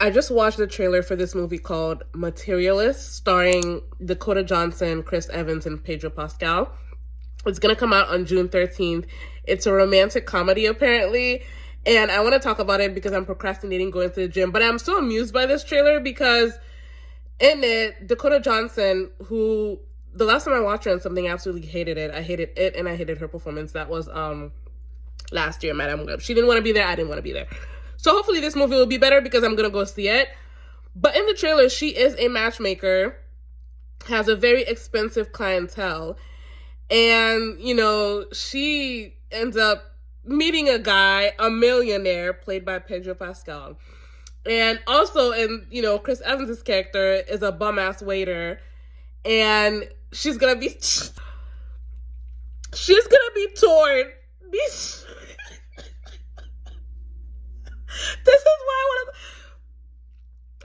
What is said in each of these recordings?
I just watched the trailer for this movie called Materialists, starring Dakota Johnson, Chris Evans, and Pedro Pascal. It's going to come out on June 13th. It's a romantic comedy, apparently. And I want to talk about it because I'm procrastinating going to the gym. But I'm so amused by this trailer because in it, Dakota Johnson, who the last time I watched her on something, I absolutely hated it. I hated it and I hated her performance. That was last year, Madam Web. She didn't want to be there. I didn't want to be there. So hopefully this movie will be better because I'm going to go see it. But in the trailer, she is a matchmaker, has a very expensive clientele. And, you know, she ends up meeting a guy, a millionaire, played by Pedro Pascal. And also, you know, Chris Evans' character is a bum-ass waiter. And she's going to be torn. This is why I want to...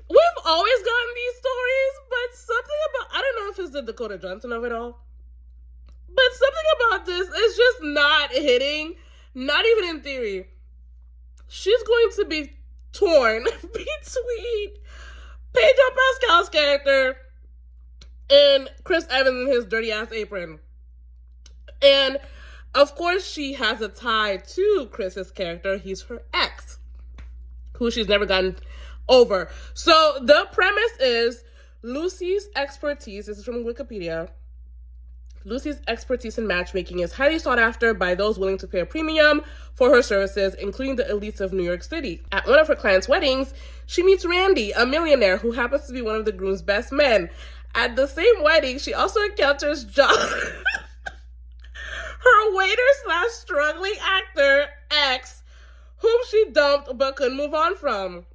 We've always gotten these stories, but something about... I don't know if it's the Dakota Johnson of it all. But something about this is just not hitting, not even in theory. She's going to be torn between Pedro Pascal's character and Chris Evans in his dirty ass apron. And of course, she has a tie to Chris's character. He's her ex, who she's never gotten over. So the premise is Lucy's expertise, this is from Wikipedia, Lucy's expertise in matchmaking is highly sought after by those willing to pay a premium for her services, including the elites of New York City. At one of her clients' weddings, she meets Randy, a millionaire who happens to be one of the groom's best men. At the same wedding, she also encounters John, her waiter/struggling actor ex, whom she dumped but couldn't move on from.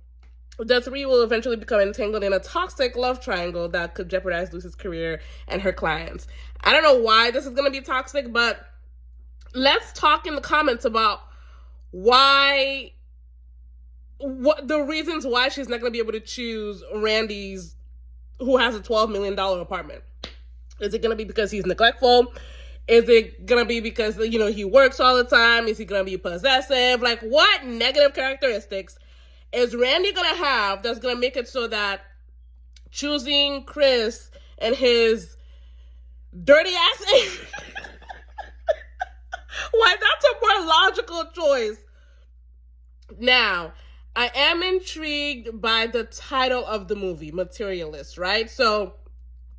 The three will eventually become entangled in a toxic love triangle that could jeopardize Lucy's career and her clients. I don't know why this is going to be toxic, but let's talk in the comments about what the reasons why she's not going to be able to choose Randy's, who has a $12 million apartment. Is it going to be because he's neglectful? Is it going to be because, you know, he works all the time? Is he going to be possessive? Like, what negative characteristics is Randy going to have that's going to make it so that choosing Chris and his dirty ass why that's a more logical choice. Now, I am intrigued by the title of the movie, Materialist, right? So,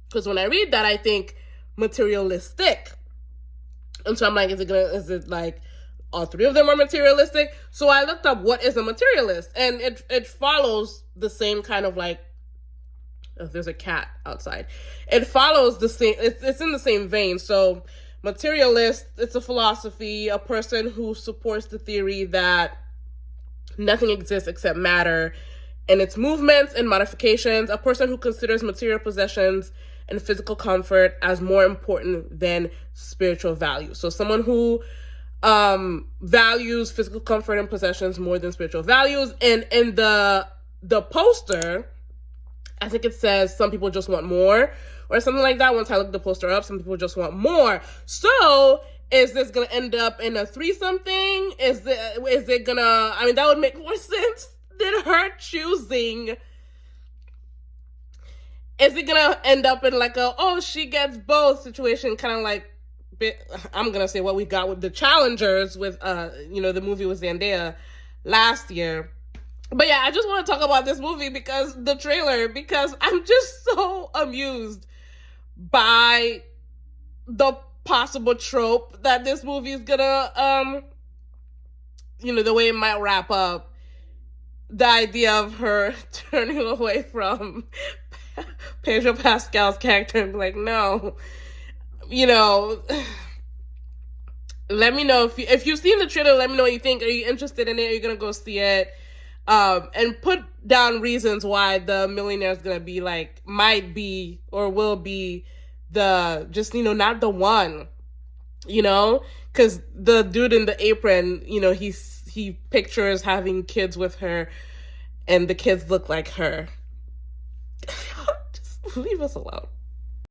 because when I read that, I think materialistic. And so I'm like, is it like all three of them are materialistic? So I looked up what is a materialist, and it follows the same kind of like, oh, there's a cat outside. It follows the same, it's in the same vein. So materialist, it's a philosophy, a person who supports the theory that nothing exists except matter and its movements and modifications, a person who considers material possessions and physical comfort as more important than spiritual value. So someone who values physical comfort and possessions more than spiritual values. And in the poster, I think it says some people just want more or something like that. Once I looked the poster up, some people just want more. So is this going to end up in a threesome thing? Is it going to, I mean, that would make more sense than her choosing. Is it going to end up in like a, oh, she gets both situation, kind of like, I'm going to say what we got with The Challengers with, you know, the movie with Zendaya last year. But yeah, I just want to talk about this movie because the trailer, because I'm just so amused by the possible trope that this movie is gonna, you know, the way it might wrap up. The idea of her turning away from Pedro Pascal's character and be like, no, you know, let me know if you've seen the trailer. Let me know what you think. Are you interested in it? Are you gonna go see it? And put down reasons why the millionaire is gonna be like, might be or will be the, just, you know, not the one, you know, because the dude in the apron, you know, he pictures having kids with her and the kids look like her. Just leave us alone.